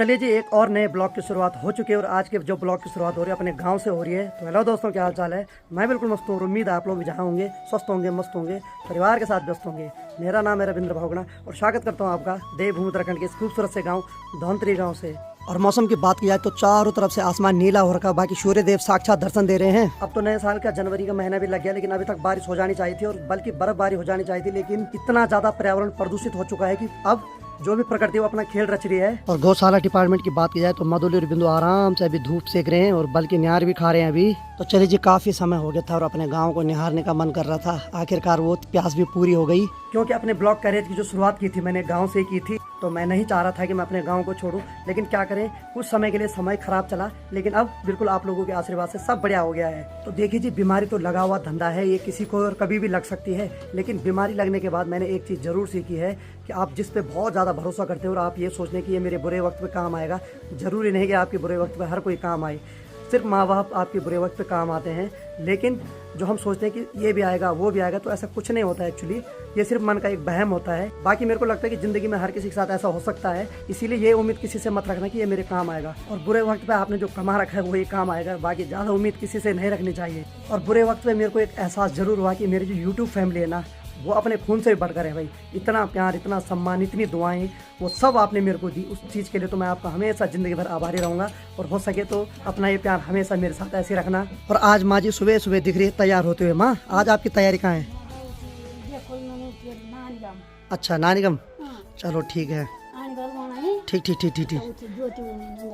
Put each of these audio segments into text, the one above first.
चलिए जी, एक और नए ब्लॉग की शुरुआत हो चुकी है और आज के जो ब्लॉग की शुरुआत हो रही है अपने गांव से हो रही है। तो हेलो दोस्तों, क्या हाल चाल है। मैं बिल्कुल मस्त हूँ और उम्मीद है आप लोग भी जहाँ होंगे स्वस्थ होंगे, मस्त होंगे, परिवार के साथ व्यस्त होंगे। मेरा नाम है रविंद्र भावगना और स्वागत करता हूँ आपका देवभूमि उत्तराखंड के इस खूबसूरत से गाँव धौंतरी गाँव से। और मौसम की बात की जाए तो चारों तरफ से आसमान नीला हो रखा, बाकी सूर्य देव साक्षात दर्शन दे रहे हैं। अब तो नए साल का जनवरी का महीना भी लग गया, लेकिन अभी तक बारिश हो जानी चाहिए थी और बल्कि बर्फबारी हो जानी चाहिए थी, लेकिन इतना ज्यादा पर्यावरण प्रदूषित हो चुका है कि अब जो भी प्रकृति वो अपना खेल रच रही है। और गौशाला डिपार्टमेंट की बात की जाए तो मधुली और बिंदु आराम से अभी धूप सेक रहे हैं और बल्कि निहार भी खा रहे हैं अभी। तो चलिए जी, काफी समय हो गया था और अपने गांव को निहारने का मन कर रहा था। आखिरकार वो प्यास भी पूरी हो गई, क्योंकि अपने ब्लॉग कैरियर की जो शुरुआत की थी मैंने गाँव से की थी। तो मैं नहीं चाह रहा था कि मैं अपने गाँव को छोड़ूं, लेकिन क्या करें, कुछ समय के लिए समय खराब चला, लेकिन अब बिल्कुल आप लोगों के आशीर्वाद से सब बढ़िया हो गया है। तो देखिए जी, बीमारी तो लगा हुआ धंधा है, ये किसी को और कभी भी लग सकती है, लेकिन बीमारी लगने के बाद मैंने एक चीज़ जरूर सीखी है कि आप जिस पे बहुत ज़्यादा भरोसा करते हो और आप ये सोचने कि ये मेरे बुरे वक्त पे काम आएगा, जरूरी नहीं कि आपके बुरे वक्त पे हर कोई काम आए। सिर्फ माँ बाप आपके बुरे वक्त पे काम आते हैं, लेकिन जो हम सोचते हैं कि ये भी आएगा वो भी आएगा, तो ऐसा कुछ नहीं होता है। एक्चुअली ये सिर्फ मन का एक वहम होता है। बाकी मेरे को लगता है कि जिंदगी में हर किसी के साथ ऐसा हो सकता है, इसीलिए ये उम्मीद किसी से मत रखना कि ये मेरे काम आएगा और बुरे वक्त पे आपने जो कमा रखा है वो ये काम आएगा। बाकी ज़्यादा उम्मीद किसी से नहीं रखनी चाहिए। और बुरे वक्त पे मेरे को एक एहसास जरूर हुआ कि मेरी जो यूट्यूब फैमिली है ना, वो अपने खून से भी बढ़कर है भाई। इतना प्यार, इतना सम्मान, इतनी दुआएं, वो सब आपने मेरे को दी। उस चीज़ के लिए तो मैं आपका हमेशा ज़िंदगी भर आभारी रहूँगा और हो सके तो अपना ये प्यार हमेशा मेरे साथ ऐसे रखना। और आज माँ जी सुबह सुबह दिख रही है तैयार होते हुए। माँ, आज आपकी तैयारी कहाँ है? अच्छा, नानीगम। चलो ठीक है, ठीक ठीक ठीक ठीक ठीक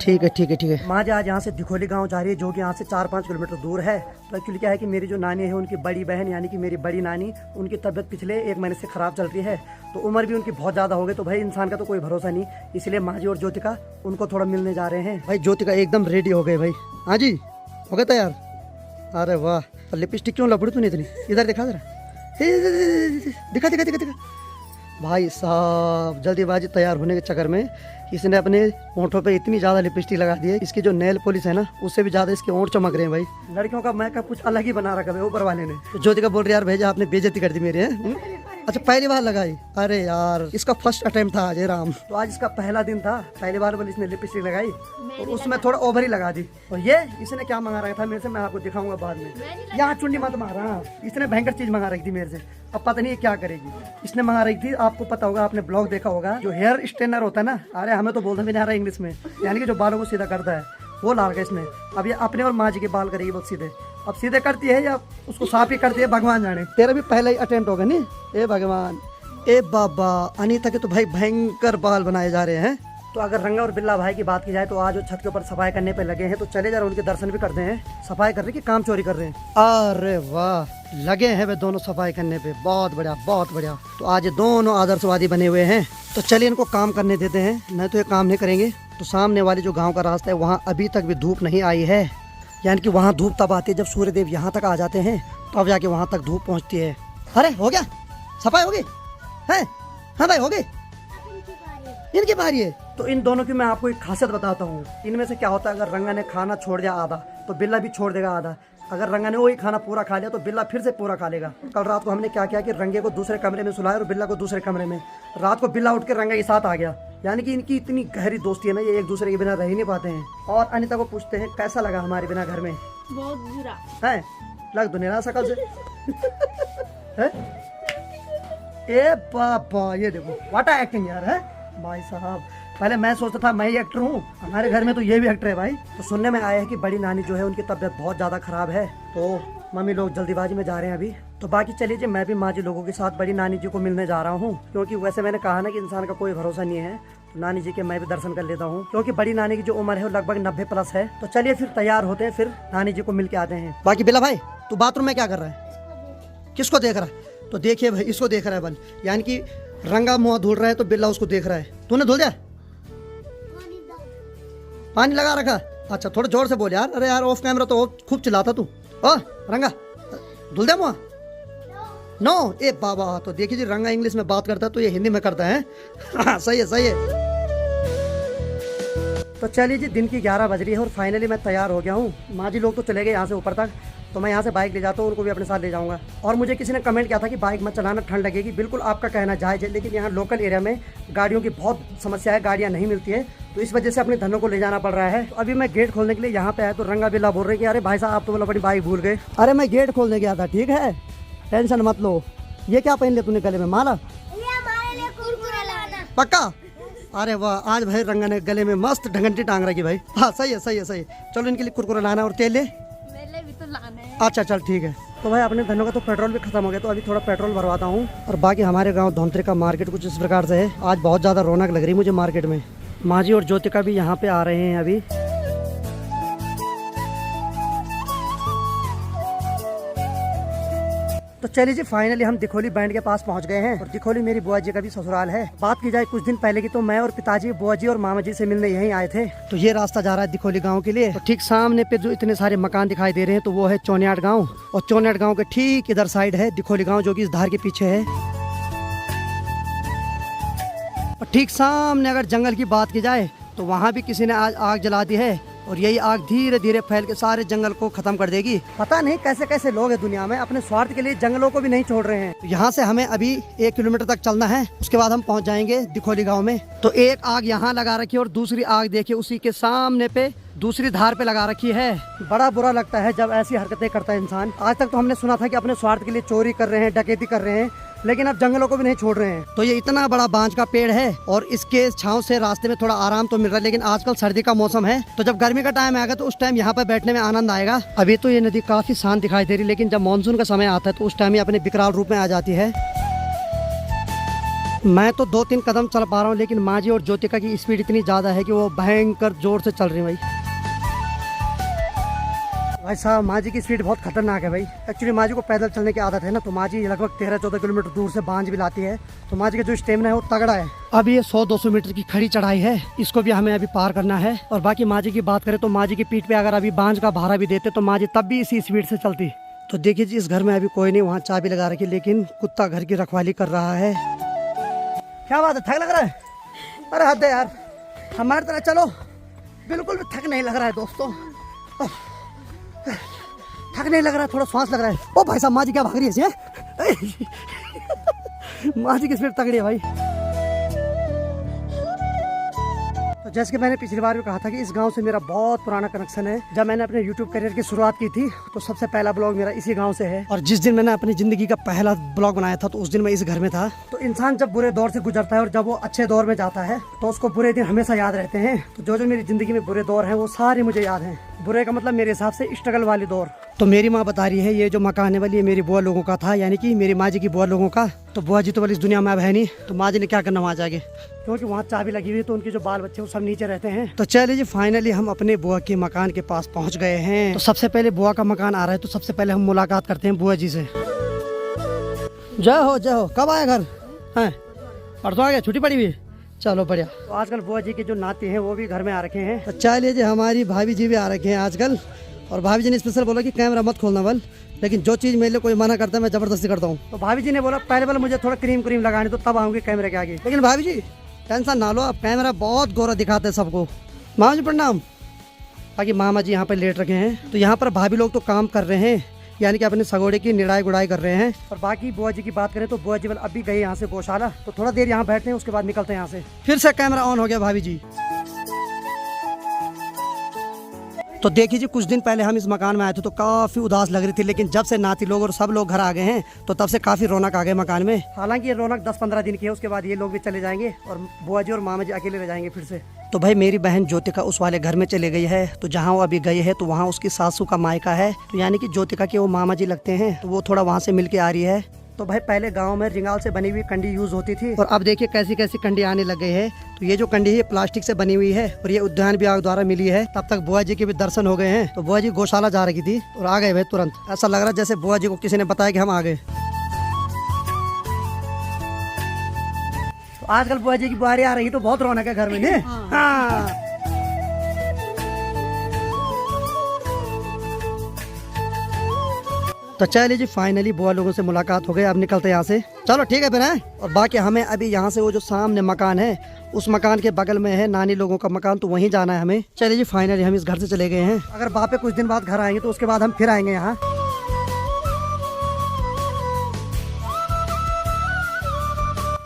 ठीक है, ठीक है, ठीक है। माँ जी आज यहाँ से दिखोली गांव जा रही है, जो कि यहाँ से 4-5 किलोमीटर दूर है। तो एक्चुअली क्या है कि मेरी जो नानी है, उनकी बड़ी बहन यानी कि मेरी बड़ी नानी, उनकी तबीयत पिछले 1 महीने से खराब चल रही है। तो उम्र भी उनकी बहुत ज़्यादा हो गई, तो भाई इंसान का तो कोई भरोसा नहीं, इसलिए माँ जी और ज्योतिका उनको थोड़ा मिलने जा रहे हैं। भाई ज्योतिका एकदम रेडी हो गए भाई। हाँ जी, हो गए तैयार? अरे वाह, लिपस्टिक क्यों लपड़ी तूने इतनी? इधर दिखा जरा, दिखा दिखा दिखा दिखा। भाई साहब जल्दीबाजी तैयार होने के चक्कर में इसने अपने होंठों पे इतनी ज़्यादा लिपस्टिक लगा दी है, इसकी जो नेल पॉलिश है ना, उससे भी ज़्यादा इसके होंठ चमक रहे हैं भाई। लड़कियों का मेकअप कुछ अलग ही बना रखा है ऊपर वाले ने। तो ज्योतिका बोल रही यार भैया आपने बेइज्जती कर दी मेरे। अच्छा, पहली बार लगाई? अरे यार, इसका फर्स्ट अटेम्प्ट था आज राम। तो आज इसका पहला दिन था, पहली बार बोले इसने लिपस्टिक लगाई, तो उसमें थोड़ा ओवर ही लगा दी। और ये इसने क्या मंगा रखा था मेरे से, मैं आपको दिखाऊंगा बाद में। यहाँ चुन्नी मत मारा, इसने भयंकर चीज मंगा रखी थी मेरे से। अब पता नहीं ये क्या करेगी। इसने मंगा रखी थी, आपको पता होगा, आपने ब्लॉग देखा होगा, जो हेयर स्ट्रेनर होता है ना, अरे हमें तो बोलते भी नहीं आ रहा इंग्लिश में, यानी कि जो बालों को सीधा करता है, वो ला रखा इसने। अब ये अपने और माँ जी के बाल करेगी बहुत सीधे। अब सीधे करती है या उसको साफ ही करती है, भगवान जाने। तेरा भी पहला ही अटेम्प्ट होगा नहीं? ए भगवान, ए बाबा। अनीता के तो भाई भयंकर बाल बनाए जा रहे हैं। तो अगर रंगा और बिल्ला भाई की बात की जाए तो आज वो छत के ऊपर सफाई करने पे लगे हैं, तो चले जरा उनके दर्शन भी करते हैं। सफाई कर रहे कि काम चोरी कर रहे हैं? अरे वाह, लगे हैं वे दोनों सफाई करने पे। बहुत बढ़िया, बहुत बढ़िया। तो आज ये दोनों आदर्शवादी बने हुए हैं, तो चलिए इनको काम करने देते हैं, नहीं तो ये काम नहीं करेंगे। तो सामने वाली जो गाँव का रास्ता है, वहाँ अभी तक भी धूप नहीं आई है, यानी कि वहाँ धूप तब आती है जब सूर्यदेव यहाँ तक आ जाते हैं, तब जाके वहाँ तक धूप पहुँचती है। अरे हो गया, सफाई होगी है? हाँ भाई हो गई, इनकी बारी है। तो इन दोनों की मैं आपको एक खासियत बताता हूँ। इनमें से क्या होता है, अगर रंगा ने खाना छोड़ दिया आधा, तो बिल्ला भी छोड़ देगा आधा। अगर रंगा ने वही खाना पूरा खा लिया तो बिल्ला फिर से पूरा खा लेगा। कल रात को हमने क्या किया कि रंगे को दूसरे कमरे में सुलाया और बिल्ला को दूसरे कमरे में। रात को बिल्ला उठ के रंगा के साथ आ गया, यानी कि इनकी इतनी गहरी दोस्ती है ना, ये एक दूसरे के बिना रह ही नहीं पाते हैं। और अनिता को पूछते हैं कैसा लगा हमारे बिना घर में? बहुत बुरा है, लग तो नहीं रहा शकल से। है? ए पापा, ये देखो वाटा एक्टिंग यार है भाई साहब। पहले मैं सोचता था मैं ही एक्टर हूँ, हमारे घर में तो ये भी एक्टर है भाई। तो सुनने में आया है कि बड़ी नानी जो है उनकी तबीयत बहुत ज़्यादा खराब है, तो मम्मी लोग जल्दीबाजी में जा रहे हैं अभी। तो बाकी चलिए जी, मैं भी माँ जी लोगों के साथ बड़ी नानी जी को मिलने जा रहा हूँ, क्योंकि वैसे मैंने कहा ना कि इंसान का कोई भरोसा नहीं है। तो नानी जी के मैं भी दर्शन कर लेता हूँ, क्योंकि बड़ी नानी की जो उम्र है वो लगभग 90+ है। तो चलिए फिर तैयार होते हैं, फिर नानी जी को मिल के आते हैं। बाकी बिल्ला भाई, तू बाथरूम में क्या कर रहा है? किसको देख रहा है? तो देखिए भाई, इसको देख रहा है बल, यानी कि रंगा मुँह धुल रहा है तो बिल्ला उसको देख रहा है। तूने धुल दिया? पानी लगा रखा? अच्छा, थोड़ा जोर से बोल यार। अरे यार, ऑफ कैमरा तो खूब चिल्लाता तू। ओ रंगा, धुल दिया मुँह? नो। ए बाबा, तो देखिए जी, रंगा इंग्लिश में बात करता है तो ये हिंदी में करता है। हाँ सही है, सही है। तो चलिए जी, दिन की 11 बज रही है और फाइनली मैं तैयार हो गया हूँ। माँ जी लोग तो चले गए यहाँ से ऊपर तक, तो मैं यहाँ से बाइक ले जाता हूँ, उनको भी अपने साथ ले जाऊँगा। और मुझे किसी ने कमेंट किया था कि बाइक मत चलाना, ठंड लगेगी। बिल्कुल आपका कहना जायज़ है, लेकिन यहाँ लोकल एरिया में गाड़ियों की बहुत समस्या है, गाड़ियाँ नहीं मिलती है, तो इस वजह से अपने धनों को ले जाना पड़ रहा है। तो अभी मैं गेट खोलने के लिए यहाँ पे आया तो रंगा बिल्ला बोल रहे कि अरे भाई साहब आप तो बोला अपनी बाइक भूल गए। अरे मैं गेट खोलने गया था, ठीक है, टेंशन मत लो। ये क्या पहन लिया तूने गले में, माला? पक्का? अरे वाह, आज भाई रंगा ने गले में मस्त ढंगंटी टांग रखी भाई। हाँ सही है, सही है, सही। चलो इनके लिए कुरकुरा लाना और तेल ले। मेरे भी तो लाना है। अच्छा चल ठीक है। तो भाई अपने धनों का तो पेट्रोल भी खत्म हो गया, तो अभी थोड़ा पेट्रोल भरवाता हूँ। और बाकी हमारे गांव धौंतरे का मार्केट कुछ इस प्रकार से है। आज बहुत ज़्यादा रौनक लग रही है मुझे मार्केट में। माजी और ज्योतिका भी यहाँ पे आ रहे हैं अभी। तो चलिए जी, फाइनली हम दिखोली बैंड के पास पहुंच गए हैं। और दिखोली मेरी बुआ जी का भी ससुराल है। बात की जाए कुछ दिन पहले की, तो मैं और पिताजी बुआ जी और मामा जी से मिलने यहीं आए थे। तो ये रास्ता जा रहा है दिखोली गांव के लिए। तो ठीक सामने पे जो इतने सारे मकान दिखाई दे रहे हैं, तो वो है चौनियाट गांव। और चौनियाट गांव के ठीक इधर साइड है दिखोली गांव, जो कि इस धार के पीछे है। और ठीक सामने अगर जंगल की बात की जाए, तो वहाँ भी किसी ने आज आग जला दी है। और यही आग धीरे धीरे फैल के सारे जंगल को खत्म कर देगी। पता नहीं कैसे कैसे लोग हैं दुनिया में, अपने स्वार्थ के लिए जंगलों को भी नहीं छोड़ रहे हैं। तो यहाँ से हमें अभी 1 किलोमीटर तक चलना है, उसके बाद हम पहुँच जाएंगे दिखोली गांव में। तो एक आग यहाँ लगा रखी है और दूसरी आग देखिए उसी के सामने पे दूसरी धार पे लगा रखी है। बड़ा बुरा लगता है जब ऐसी हरकतें करता है इंसान। आज तक तो हमने सुना था कि अपने स्वार्थ के लिए चोरी कर रहे हैं, डकैती कर रहे हैं, लेकिन अब जंगलों को भी नहीं छोड़ रहे हैं। तो ये इतना बड़ा बांज का पेड़ है और इसके छांव से रास्ते में थोड़ा आराम तो मिल रहा है। लेकिन आजकल सर्दी का मौसम है, तो जब गर्मी का टाइम आएगा तो उस टाइम यहाँ पर बैठने में आनंद आएगा। अभी तो ये नदी काफी शांत दिखाई दे रही, लेकिन जब मानसून का समय आता है तो उस टाइम ये अपने विकराल रूप में आ जाती है। मैं तो 2-3 कदम चल पा रहा हूँ, लेकिन माजी और ज्योतिका की स्पीड इतनी ज्यादा है कि वो भयंकर जोर से चल रही है भाई साहब। माजी की स्पीड बहुत खतरनाक है भाई। एक्चुअली माजी को पैदल चलने की आदत है ना, तो माजी लगभग 13-14 किलोमीटर दूर से बांझ भी लाती है। तो माजी का जो स्टेमिना है वो तगड़ा है। अब ये 100-200 मीटर की खड़ी चढ़ाई है, इसको भी हमें अभी पार करना है। और बाकी माजी की बात करें तो माजी की पीठ पे अगर अभी बांझ का भारा भी देते तो माजी तब भी इसी स्पीड से चलती। तो देखिए जी, इस घर में अभी कोई नहीं, वहाँ चाबी लगा रखी, लेकिन कुत्ता घर की रखवाली कर रहा है। क्या बात है, थक लग रहा है? अरे हद है यार, हमारी तरह चलो। बिल्कुल भी थक नहीं लग रहा है दोस्तों, थक नहीं लग रहा है, थोड़ा श्वास लग रहा है। ओ भाई साहब, माँ जी क्या भाग रही है? माँ जी की स्पीड तगड़ी है भाई। तो जैसे कि मैंने पिछली बार भी कहा था कि इस गांव से मेरा बहुत पुराना कनेक्शन है। जब मैंने अपने YouTube करियर की शुरुआत की थी, तो सबसे पहला ब्लॉग मेरा इसी गांव से है। और जिस दिन मैंने अपनी जिंदगी का पहला ब्लॉग बनाया था, तो उस दिन मैं इस घर में था। तो इंसान जब बुरे दौर से गुजरता है और जब वो अच्छे दौर में जाता है, तो उसको बुरे दिन हमेशा याद रहते हैं। तो जो जो मेरी जिंदगी में बुरे दौर हैं, वो सारे मुझे याद हैं। बुरे का मतलब मेरे हिसाब से स्ट्रगल वाले दौर। तो मेरी माँ बता रही है ये जो मकान है वाली, ये मेरी बुआ लोगों का था, यानी कि मेरी माँ जी की बुआ लोगों का। तो बुआ जी तो वाली इस दुनिया में अब है नहीं, तो माँ जी ने क्या करना वहाँ जाके, क्योंकि वहाँ चाबी लगी हुई है, तो उनके जो बाल बच्चे वो सब नीचे रहते हैं। तो चलिए जी, फाइनली हम अपने बुआ के मकान के पास पहुँच गए हैं। तो सबसे पहले बुआ का मकान आ रहा है, तो सबसे पहले हम मुलाकात करते हैं बुआ जी से। जय हो जय हो। कब आया घर? है परसों आ गया, छुट्टी पड़ी हुई? चलो बढ़िया। तो आजकल बुआ जी के जो नाते हैं वो भी घर में आ रखे हैं। तो चलिए जी, हमारी भाभी जी भी आ रखे हैं आजकल। और भाभी जी ने स्पेशल बोला कि कैमरा मत खोलना बल, लेकिन जो चीज़ मेरे लिए कोई मना करता है मैं ज़बरदस्ती करता हूँ। तो भाभी जी ने बोला पहले मुझे थोड़ा क्रीम लगानी, तो तब आऊँगी कैमरे के आगे। लेकिन भाभी जी टेंशन ना लो, अब कैमरा बहुत गोरा दिखाते हैं सबको। मामा जी प्रणाम। बाकी मामा जी यहाँ पर लेट रखे हैं। तो यहाँ पर भाभी लोग तो काम कर रहे हैं, यानी कि अपने सगोड़े की निड़ाई गुड़ाई कर रहे हैं। और बाकी बुआ जी की बात करें तो बुआ जी वाल अभी गए यहाँ से गौशाला, तो थोड़ा देर यहाँ बैठते हैं, उसके बाद निकलते हैं यहाँ से। फिर से कैमरा ऑन हो गया भाभी जी। तो देखिए जी, कुछ दिन पहले हम इस मकान में आए थे तो काफी उदास लग रही थी, लेकिन जब से नाती लोग और सब लोग घर आ गए हैं, तो तब से काफी रौनक आ गए मकान में। हालांकि ये रौनक 10-15 दिन की है, उसके बाद ये लोग भी चले जाएंगे और बुआ जी और मामा जी अकेले रह जाएंगे फिर से। तो भाई मेरी बहन ज्योतिका उस वाले घर में चले गई है। तो जहाँ वो अभी गई है, तो वहाँ उसकी सासू का मायका है, तो यानी कि ज्योतिका के वो मामा जी लगते हैं, तो वो थोड़ा वहाँ से मिल के आ रही है। तो भाई पहले गांव में रिंगाल से बनी हुई कंडी यूज होती थी, और अब देखिए कैसी कैसी कंडी आने लग गई है। तो ये जो कंडी है प्लास्टिक से बनी हुई है, और ये उद्यान विभाग द्वारा मिली है। तब तक बुआ जी के भी दर्शन हो गए हैं। तो बुआ जी गौशाला जा रही थी और आ गए भाई तुरंत। ऐसा लग रहा है जैसे बुआ जी को किसी ने बताया कि हम आ गए। तो आजकल बुआ जी की बारी आ रही तो बहुत रौनक है घर में। हाँ। तो चलिए जी, फाइनली बुआ लोगों से मुलाकात हो गई, अब निकलते हैं यहाँ से। चलो ठीक है फिर है। और बाकी हमें अभी यहाँ से वो जो सामने मकान है, उस मकान के बगल में है नानी लोगों का मकान, तो वहीं जाना है हमें। चलिए जी, फाइनली हम इस घर से चले गए हैं। अगर वहाँ पे कुछ दिन बाद घर आएंगे तो उसके बाद हम फिर आएंगे यहाँ।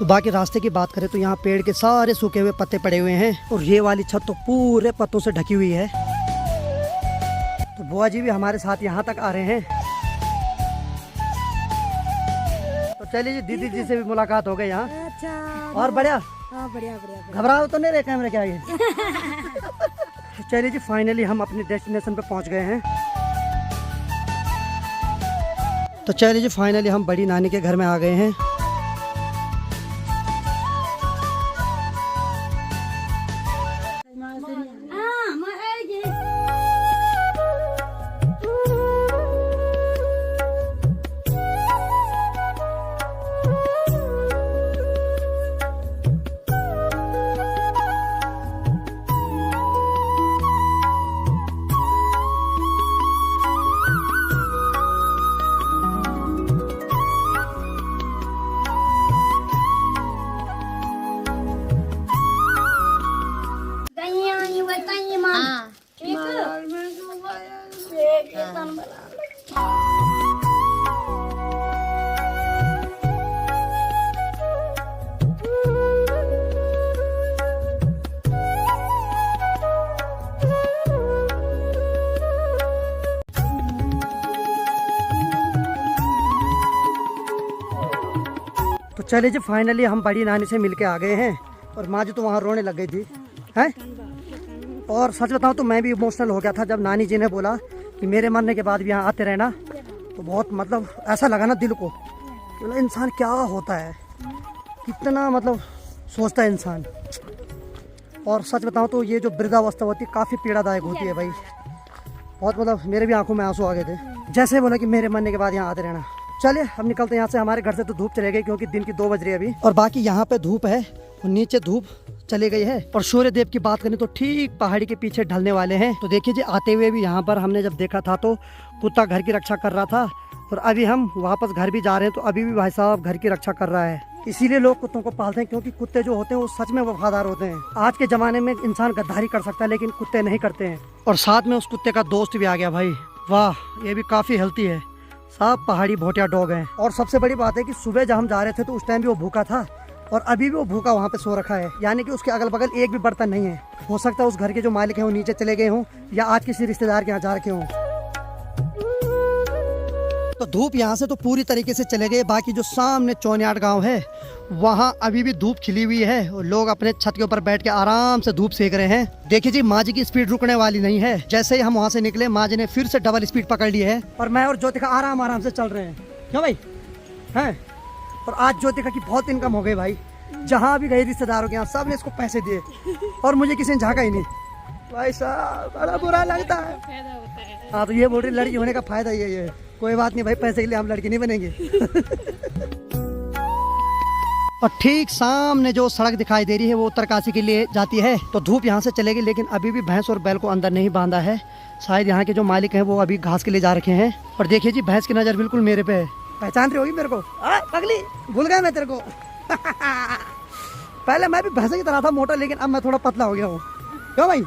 तो बाकी रास्ते की बात करें तो यहाँ पेड़ के सारे सूखे हुए पत्ते पड़े हुए हैं और ये वाली छत तो पूरे पत्तों से ढकी हुई है। तो बुआ जी भी हमारे साथ यहाँ तक आ रहे हैं। तो चलिए जी, दीदी जी से भी मुलाकात हो गई यहाँ। अच्छा, और बढ़िया, बढ़िया बढ़िया। घबराओ तो नहीं रहे कैमरे के आगे। तो चलिए जी, फाइनली हम अपने डेस्टिनेशन पे पहुँच गए हैं। तो चलिए जी, फाइनली हम बड़ी नानी के घर में आ गए हैं। तो चलिए जी, फाइनली हम बड़ी नानी से मिलके आ गए हैं और माँ जी तो वहाँ रोने लग गई थी हैं। और सच बताऊँ तो मैं भी इमोशनल हो गया था जब नानी जी ने बोला कि मेरे मरने के बाद भी यहाँ आते रहना। तो बहुत मतलब ऐसा लगा ना दिल को कि इंसान क्या होता है, कितना मतलब सोचता है इंसान। और सच बताऊँ तो ये जो वृद्धावस्था होती है काफ़ी पीड़ादायक होती है भाई। बहुत मतलब मेरे भी आंखों में आंसू आ गए थे जैसे बोला कि मेरे मरने के बाद यहाँ आते रहना। चलिए हम निकलते हैं यहाँ से। हमारे घर से तो धूप चले गई क्योंकि दिन की 2 बज रही है अभी, और बाकी यहाँ पे धूप है और नीचे धूप चली गई है। और सूर्य देव की बात करें तो ठीक पहाड़ी के पीछे ढलने वाले हैं। तो देखिए जी, आते हुए भी यहाँ पर हमने जब देखा था तो कुत्ता घर की रक्षा कर रहा था, और अभी हम वापस घर भी जा रहे हैं तो अभी भी भाई साहब घर की रक्षा कर रहा है। इसीलिए लोग कुत्तों को पालते हैं क्योंकि कुत्ते जो होते हैं वो सच में वफादार होते हैं। आज के जमाने में इंसान गद्दारी कर सकता है लेकिन कुत्ते नहीं करते हैं। और साथ में उस कुत्ते का दोस्त भी आ गया भाई, वाह, ये भी काफी हेल्थी है। सब पहाड़ी भोटिया डॉग हैं। और सबसे बड़ी बात है कि सुबह जब हम जा रहे थे तो उस टाइम भी वो भूखा था और अभी भी वो भूखा वहाँ पे सो रखा है, यानी कि उसके अगल बगल एक भी बर्तन नहीं है। हो सकता है उस घर के जो मालिक हैं वो नीचे चले गए हों या आज किसी रिश्तेदार के यहाँ जा रखे हों। तो धूप यहाँ से तो पूरी तरीके से चले गए। बाकी जो सामने चौनियाट गांव है वहाँ अभी भी धूप खिली हुई है और लोग अपने छत के ऊपर बैठ के आराम से धूप सेक रहे हैं। देखिए जी, माँ जी की स्पीड रुकने वाली नहीं है। जैसे ही हम वहाँ से निकले माँ जी ने फिर से डबल स्पीड पकड़ ली है और मैं और ज्योतिका आराम से चल रहे हैं। क्यों भाई हैं? और आज ज्योतिका की बहुत इनकम हो गई भाई। जहाँ भी गई रिश्तेदारों के यहाँ सब ने इसको पैसे दिए और मुझे किसी ने झाँका ही नहीं। भाई साहब बड़ा बुरा लगता है। हाँ, तो ये बोल रही लड़की होने का फायदा ये है। कोई बात नहीं भाई, पैसे के लिए हम लड़की नहीं बनेंगे। और ठीक सामने जो सड़क दिखाई दे रही है वो उत्तरकाशी के लिए जाती है। तो धूप यहाँ से चलेगी लेकिन अभी भी भैंस और बैल को अंदर नहीं बांधा है। शायद यहाँ के जो मालिक हैं वो अभी घास के लिए जा रखे हैं। और देखिए जी, भैंस की नज़र बिल्कुल मेरे पे है। पहचान रही होगी मेरे को? पगली, भूल गया मैं तेरे को। पहले मैं भी भैंस की तरह था मोटा, लेकिन अब मैं थोड़ा पतला हो गया हूँ। क्यों भाई?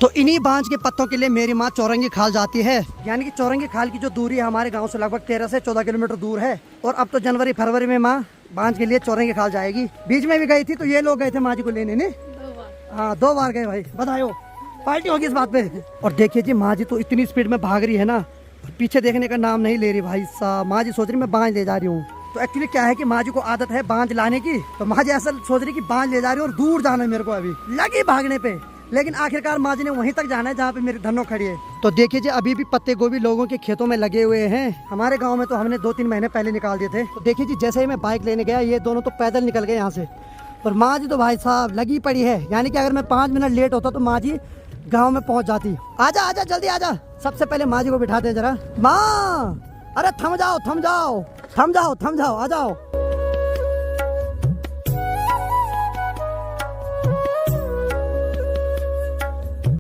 तो इन्हीं बांज के पत्तों के लिए मेरी माँ चौरंगी खाल जाती है। यानी कि चौरंगी खाल की जो दूरी है हमारे गांव से लगभग 13 से 14 किलोमीटर दूर है। और अब तो जनवरी फरवरी में माँ बांज के लिए चौरंगी खाल जाएगी। बीच में भी गई थी तो ये लोग गए थे माँ जी को लेने, ने? हाँ, 2 बार गए भाई। बधाई हो, पार्टी होगी इस बात पे। और देखिए जी, माँ जी तो इतनी स्पीड में भाग रही है ना, पीछे देखने का नाम नहीं ले रही भाई साहब। माँ जी सोच रही मैं बांज ले जा रही हूँ। तो एक्चुअली क्या है कि माँ जी को आदत है बांज लाने की, तो माँ जी ऐसा सोच रही कि बांज ले जा रही है और दूर जाना है मेरे को। अभी लगी भागने पे, लेकिन आखिरकार माँ जी ने वहीं तक जाना है जहाँ पे मेरी धन्नो खड़ी है। तो देखिए जी, अभी भी पत्ते गोभी लोगों के खेतों में लगे हुए हैं। हमारे गांव में तो हमने 2-3 महीने पहले निकाल दिए थे। तो देखिए जी, जैसे ही मैं बाइक लेने गया ये दोनों तो पैदल निकल गए यहाँ से, और माँ जी तो भाई साहब लगी पड़ी है। यानी कि अगर मैं 5 मिनट लेट होता तो माँ जी गाँव में पहुँच जाती। आजा आजा जल्दी आजा। सबसे पहले माँ जी को बिठाते हैं जरा। माँ, अरे थम जाओ थम जाओ थम जाओ थम जाओ, आ जाओ।